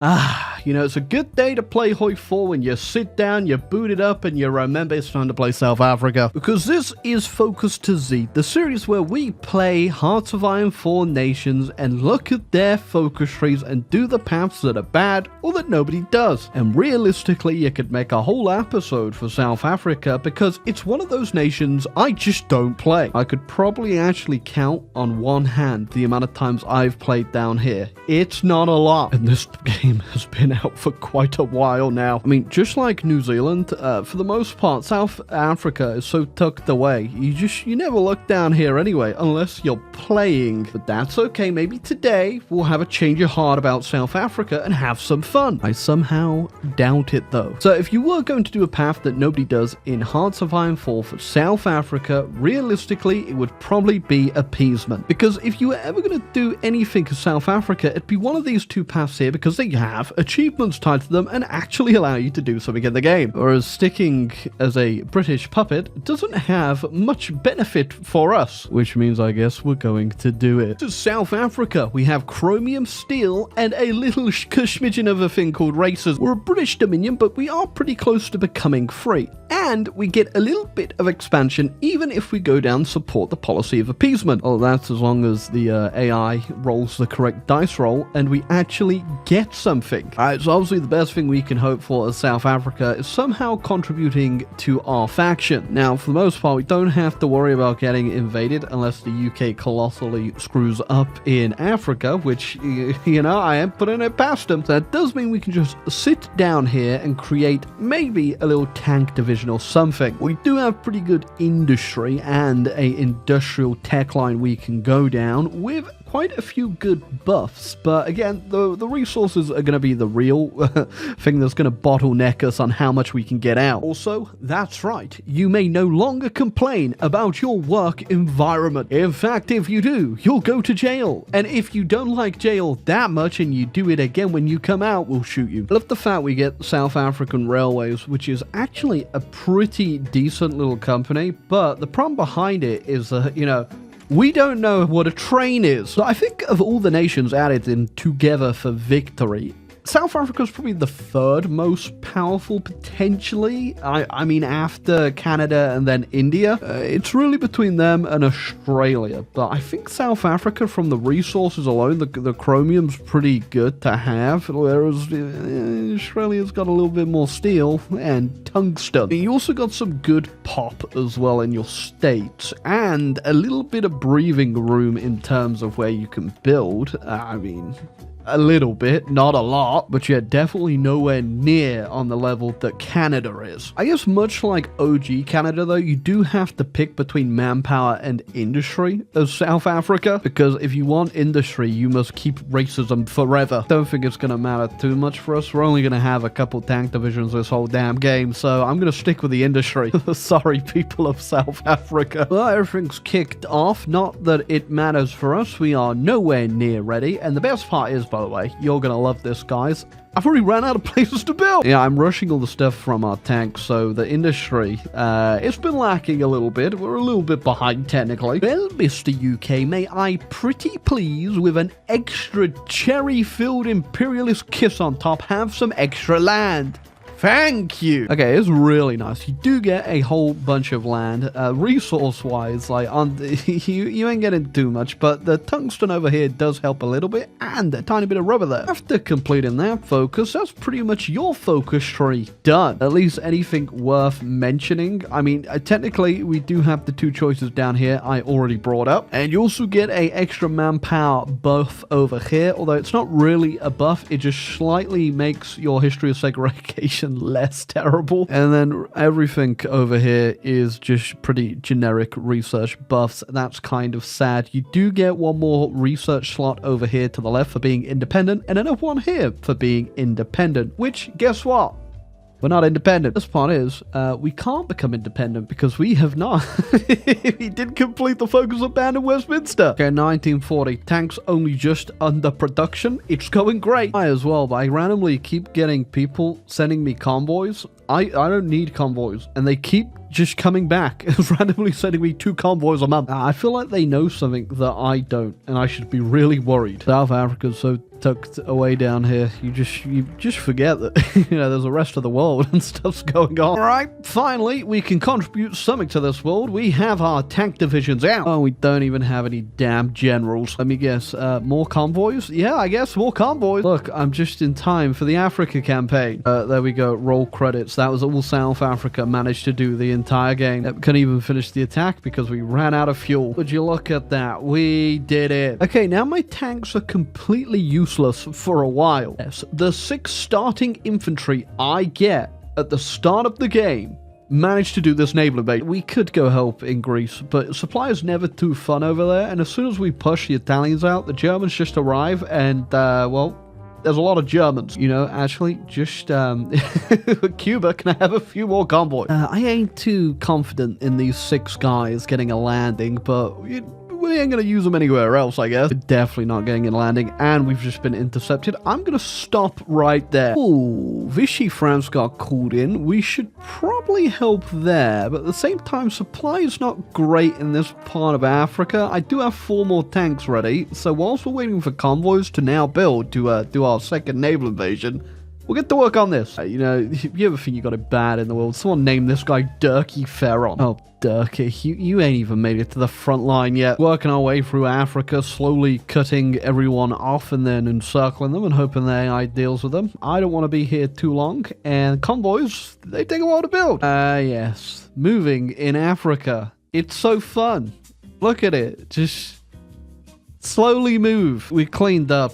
It's a good day to play Hoi 4 when you sit down, you boot it up, and you remember it's time to play South Africa. Because this is Focus to Z, the series where we play Hearts of Iron 4 nations and look at their focus trees and do the paths that are bad or that nobody does. And realistically, you could make a whole episode for South Africa because it's one of those nations I just don't play. I could probably actually count on one hand the amount of times I've played down here. It's not a lot. And this game has been out for quite a while now. I mean, just like New Zealand, for the most part, South Africa is so tucked away. You never look down here anyway, unless you're playing. But that's okay. Maybe today we'll have a change of heart about South Africa and have some fun. I somehow doubt it though. So if you were going to do a path that nobody does in Hearts of Iron 4 for South Africa, realistically, it would probably be appeasement. Because if you were ever going to do anything for South Africa, it'd be one of these two paths here because they have achievements tied to them and actually allow you to do something in the game. Whereas sticking as a British puppet doesn't have much benefit for us, which means I guess we're going to do it. To South Africa, we have chromium steel and a little smidgen of a thing called races. We're a British dominion, but we are pretty close to becoming free. And we get a little bit of expansion even if we go down support the policy of appeasement. Oh, that's as long as the AI rolls the correct dice roll and we actually get something. Alright, so obviously the best thing we can hope for as South Africa is somehow contributing to our faction. Now, for the most part, we don't have to worry about getting invaded unless the UK colossally screws up in Africa, which, I am putting it past them. So that does mean we can just sit down here and create maybe a little tank division or something. We do have pretty good industry and a industrial tech line we can go down with quite a few good buffs, but again, the resources are going to be the real thing that's going to bottleneck us on how much we can get out. Also, that's right, you may no longer complain about your work environment. In fact, if you do, you'll go to jail. And if you don't like jail that much and you do it again when you come out, we'll shoot you. I love the fact we get South African Railways, which is actually a pretty decent little company, but the problem behind it is, we don't know what a train is. So I think of all the nations added in together for victory, South Africa is probably the third most powerful potentially. I mean, after Canada and then India. It's really between them and Australia. But I think South Africa, from the resources alone, the chromium's pretty good to have. Whereas Australia's got a little bit more steel and tungsten. You also got some good pop as well in your states. And a little bit of breathing room in terms of where you can build. I mean, a little bit, not a lot, but yeah, definitely nowhere near on the level that Canada is. I guess much like OG Canada though, you do have to pick between manpower and industry as South Africa, because if you want industry, you must keep racism forever. Don't think it's going to matter too much for us. We're only going to have a couple tank divisions this whole damn game, so I'm going to stick with the industry. Sorry, people of South Africa. Well, everything's kicked off. Not that it matters for us. We are nowhere near ready, and the best part is, by the way, you're gonna love this, guys, I've already ran out of places to build. Yeah, I'm rushing all the stuff from our tanks, so the industry, it's been lacking a little bit. We're a little bit behind, technically. Well, Mr. UK, may I pretty please, with an extra cherry-filled imperialist kiss on top, have some extra land? Thank you. Okay, it's really nice. You do get a whole bunch of land. Resource-wise, like you ain't getting too much, but the tungsten over here does help a little bit, and a tiny bit of rubber there. After completing that focus, that's pretty much your focus tree done. At least anything worth mentioning. I mean, technically, we do have the two choices down here I already brought up, and you also get a extra manpower buff over here, although it's not really a buff. It just slightly makes your history of segregation less terrible. And then everything over here is just pretty generic research buffs. That's kind of sad. You do get one more research slot over here to the left for being independent, and another one here for being independent, which, guess what? We're not independent. This part is, we can't become independent because we have not. We did complete the focus of Band in Westminster. Okay, 1940. Tanks only just under production. It's going great. I as well, but I randomly keep getting people sending me convoys. I don't need convoys, and they keep just coming back and randomly sending me 2 convoys a month. I feel like they know something that I don't, and I should be really worried. South Africa's so tucked away down here, you just forget that there's the rest of the world and stuff's going on. All right, finally we can contribute something to this world. We have our tank divisions out. Oh, we don't even have any damn generals. Let me guess, more convoys? Yeah, I guess more convoys. Look, I'm just in time for the Africa campaign. There we go, roll credits. That was all South Africa managed to do the entire game. Couldn't even finish the attack because we ran out of fuel. Would you look at that? We did it. Okay, now my tanks are completely useless for a while. Yes, the 6 starting infantry I get at the start of the game managed to do this naval invasion. We could go help in Greece, but supply is never too fun over there, and as soon as we push the Italians out, the Germans just arrive, and well, there's a lot of Germans. Actually, just Cuba, can I have a few more convoys? I ain't too confident in these 6 guys getting a landing, but we ain't gonna use them anywhere else, I guess. We're definitely not getting a landing, and we've just been intercepted. I'm gonna stop right there. Ooh, Vichy France got called in. We should probably help there, but at the same time, supply is not great in this part of Africa. I do have 4 more tanks ready, so whilst we're waiting for convoys to now build to do our second naval invasion, we'll get to work on this. You ever think you got it bad in the world? Someone named this guy Dirkie Ferron. Oh, Dirkie, you ain't even made it to the front line yet. Working our way through Africa, slowly cutting everyone off and then encircling them and hoping the AI deals with them. I don't want to be here too long, and convoys, they take a while to build. Yes. Moving in Africa. It's so fun. Look at it. Just slowly move. We cleaned up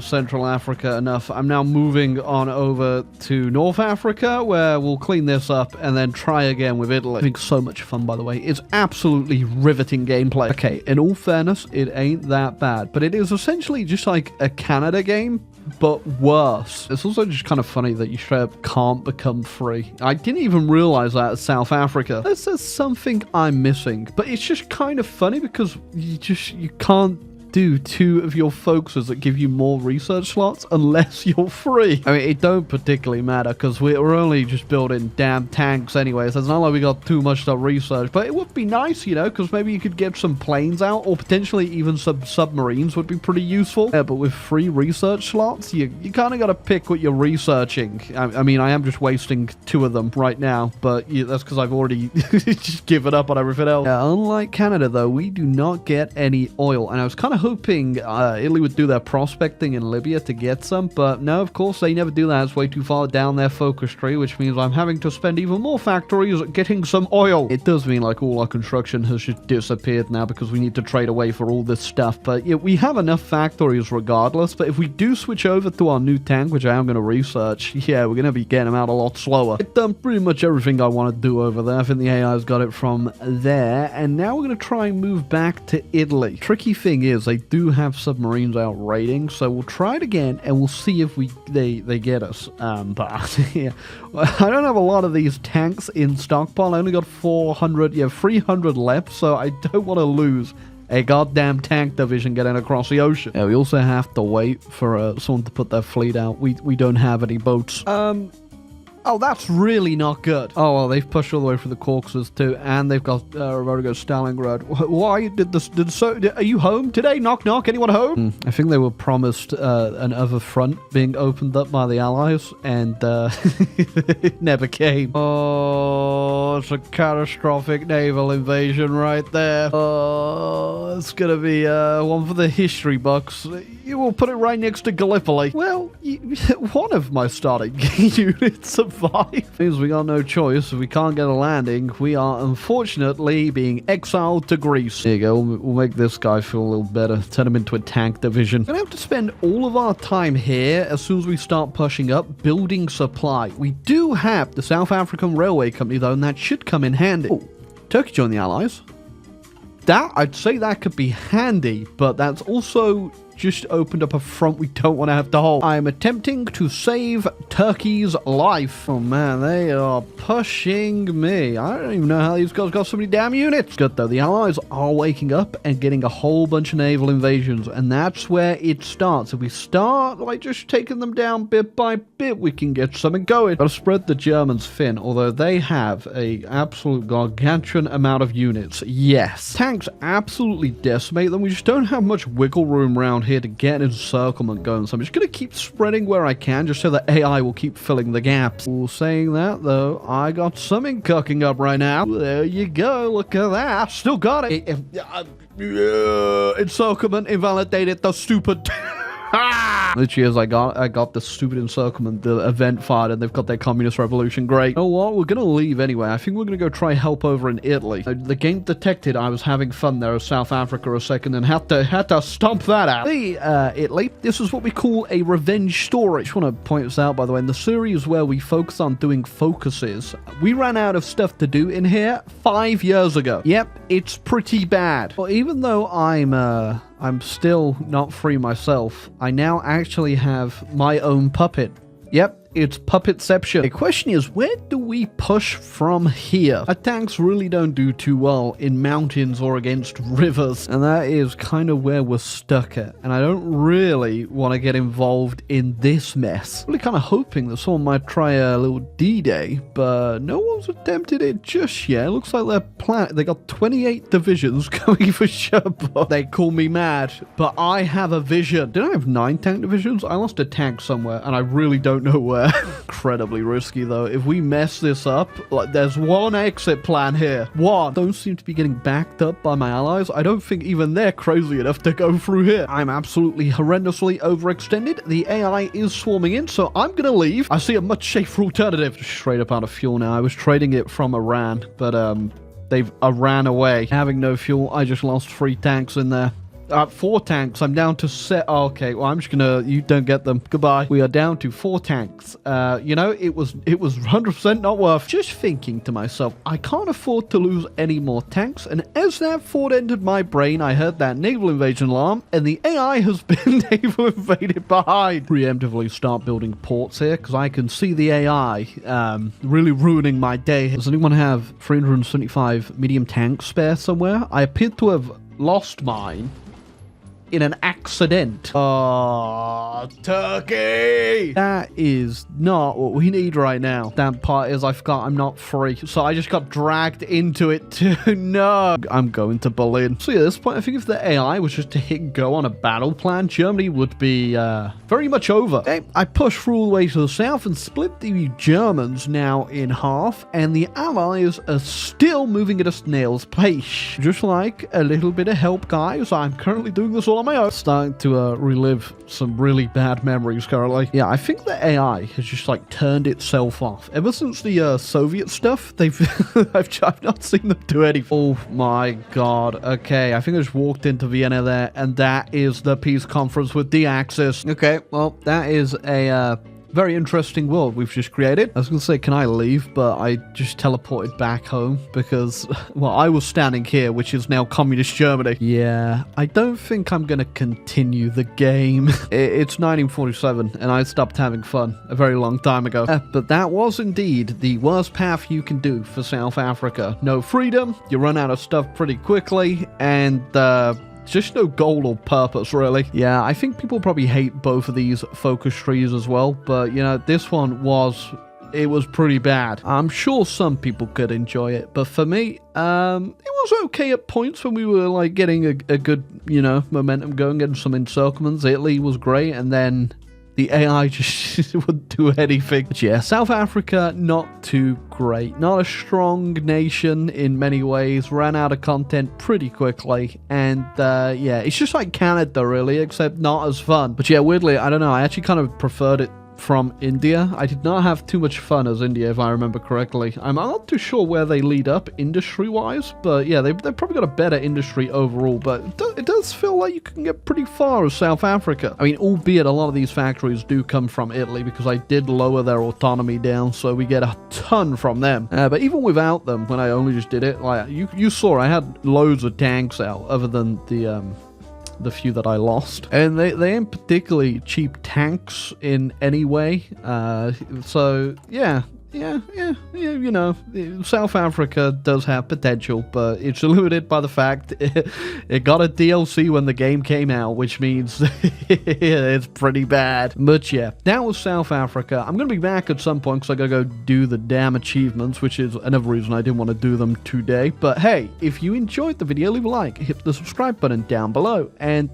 Central Africa enough. I'm now moving on over to North Africa, where we'll clean this up and then try again with Italy. Having so much fun, by the way. It's absolutely riveting gameplay. Okay, in all fairness, it ain't that bad, but it is essentially just like a Canada game, but worse. It's also just kind of funny that you straight up can't become free. I didn't even realize that at South Africa. There's something I'm missing, but it's just kind of funny because you can't do 2 of your focuses that give you more research slots unless you're free. I mean, it don't particularly matter because we're only just building damn tanks anyway, so it's not like we got too much to research, but it would be nice, because maybe you could get some planes out, or potentially even some submarines would be pretty useful. Yeah, but with free research slots, you kind of got to pick what you're researching. I mean, I am just wasting 2 of them right now, but that's because I've already just given up on everything else. Yeah, unlike Canada, though, we do not get any oil, and I was kind of hoping Italy would do their prospecting in Libya to get some, but no, of course, they never do that. It's way too far down their focus tree, which means I'm having to spend even more factories getting some oil. It does mean like all our construction has just disappeared now because we need to trade away for all this stuff, but yeah, we have enough factories regardless. But if we do switch over to our new tank, which I am going to research, yeah, we're going to be getting them out a lot slower. I've done pretty much everything I want to do over there. I think the AI's got it from there, and now we're going to try and move back to Italy. Tricky thing is, they do have submarines out raiding, so we'll try it again and we'll see if they get us. But yeah, I don't have a lot of these tanks in stockpile. I only got 300 left, so I don't want to lose a goddamn tank division getting across the ocean. Yeah, we also have to wait for someone to put their fleet out. We don't have any boats. Oh, that's really not good. Oh, well, they've pushed all the way through the Caucasus too, and they've got Rodrigo Stalingrad. Why are you home today? Knock, knock. Anyone home? I think they were promised another front being opened up by the Allies, and it never came. Oh, it's a catastrophic naval invasion right there. Oh, it's gonna be one for the history books. You will put it right next to Gallipoli. Well, one of my starting units survived. Means we got no choice. If we can't get a landing, we are unfortunately being exiled to Greece. There you go. We'll make this guy feel a little better. Turn him into a tank division. We're gonna have to spend all of our time here as soon as we start pushing up, building supply. We do have the South African Railway Company, though, and that should come in handy. Oh, Turkey joined the Allies. I'd say that could be handy, but that's also just opened up a front we don't want to have to hold. I'm attempting to save Turkey's life. Oh man, they are pushing me. I don't even know how these guys got so many damn units. Good though, the Allies are waking up and getting a whole bunch of naval invasions, and that's where it starts. If we start like just taking them down bit by bit, we can get something going. Gotta spread the Germans thin, although they have a absolute gargantuan amount of units. Yes, tanks absolutely decimate them. We just don't have much wiggle room around here to get an encirclement going, so I'm just gonna keep spreading where I can just so that AI will keep filling the gaps. Well, saying that though, I got something cooking up right now. There you go, look at that. Still got it. Encirclement invalidated, the stupid. Literally, as I got the stupid encirclement, the event fired, and they've got their communist revolution. Great. You know what? We're gonna leave anyway. I think we're gonna go try help over in Italy. The game detected I was having fun there of South Africa a second and had to stomp that out. Hey, Italy, this is what we call a revenge story. I just want to point this out, by the way. In the series where we focus on doing focuses, we ran out of stuff to do in here 5 years ago. Yep, it's pretty bad. Well, even though I'm still not free myself, I now actually have my own puppet. Yep, it's puppetception. The question is, where do we push from here? Our tanks really don't do too well in mountains or against rivers, and that is kind of where we're stuck at. And I don't really want to get involved in this mess. Really kind of hoping that someone might try a little D-Day, but no one's attempted it just yet. It looks like they got 28 divisions going for Sherbrooke. They call me mad, but I have a vision. Did I have 9 tank divisions? I lost a tank somewhere, and I really don't know where. Incredibly risky though. If we mess this up, like, there's one exit plan here. One. Don't seem to be getting backed up by my allies. I don't think even they're crazy enough to go through here. I'm absolutely horrendously overextended. The AI is swarming in, so I'm gonna leave. I see a much safer alternative. Just straight up out of fuel now. I was trading it from Iran, but they've ran away. Having no fuel, I just lost 3 tanks in there. 4 tanks. I'm down to set. Oh, okay, well, I'm just gonna. You don't get them. Goodbye. We are down to 4 tanks. You know, it was 100% not worth. Just thinking to myself, I can't afford to lose any more tanks. And as that thought entered my brain, I heard that naval invasion alarm, and the AI has been naval invaded behind. Preemptively start building ports here because I can see the AI really ruining my day. Does anyone have 375 medium tanks spare somewhere? I appear to have lost mine in an accident. Oh, Turkey! That is not what we need right now. Damn part is I forgot I'm not free, so I just got dragged into it too. No, I'm going to Berlin. So yeah, at this point, I think if the AI was just to hit go on a battle plan, Germany would be very much over. Okay, I pushed through all the way to the south and split the Germans now in half, and the Allies are still moving at a snail's pace. Just like a little bit of help, guys. I'm currently doing this all on my own. Starting to relive some really bad memories currently. Yeah, I think the AI has just like turned itself off. Ever since the Soviet stuff, I've not seen them do anything. Oh my god. Okay, I think I just walked into Vienna there, and that is the peace conference with the Axis. Okay, well, that is a very interesting world we've just created. I was going to say, can I leave? But I just teleported back home because, well, I was standing here, which is now communist Germany. Yeah, I don't think I'm going to continue the game. It's 1947, and I stopped having fun a very long time ago. But that was indeed the worst path you can do for South Africa. No freedom, you run out of stuff pretty quickly, and just no goal or purpose, really. Yeah, I think people probably hate both of these focus trees as well, but, you know, this one was pretty bad. I'm sure some people could enjoy it, but for me, it was okay at points when we were, like, getting a good, you know, momentum going, getting some encirclements. Italy was great, and then the AI just wouldn't do anything. But yeah, South Africa, not too great. Not a strong nation in many ways. Ran out of content pretty quickly. And yeah, it's just like Canada, really, except not as fun. But yeah, weirdly, I don't know. I actually kind of preferred it from India. I did not have too much fun as India, if I remember correctly. I'm not too sure where they lead up industry-wise, but yeah, they've probably got a better industry overall, but it does feel like you can get pretty far as South Africa. I mean, albeit a lot of these factories do come from Italy, because I did lower their autonomy down, so we get a ton from them. But even without them, when I only just did it, like, you saw I had loads of tanks out, other than the the few that I lost. And they ain't particularly cheap tanks in any way. So, yeah, you know, South Africa does have potential, but it's limited by the fact it got a DLC when the game came out, which means it's pretty bad. But yeah, that was South Africa. I'm going to be back at some point because I got to go do the damn achievements, which is another reason I didn't want to do them today. But hey, if you enjoyed the video, leave a like, hit the subscribe button down below, and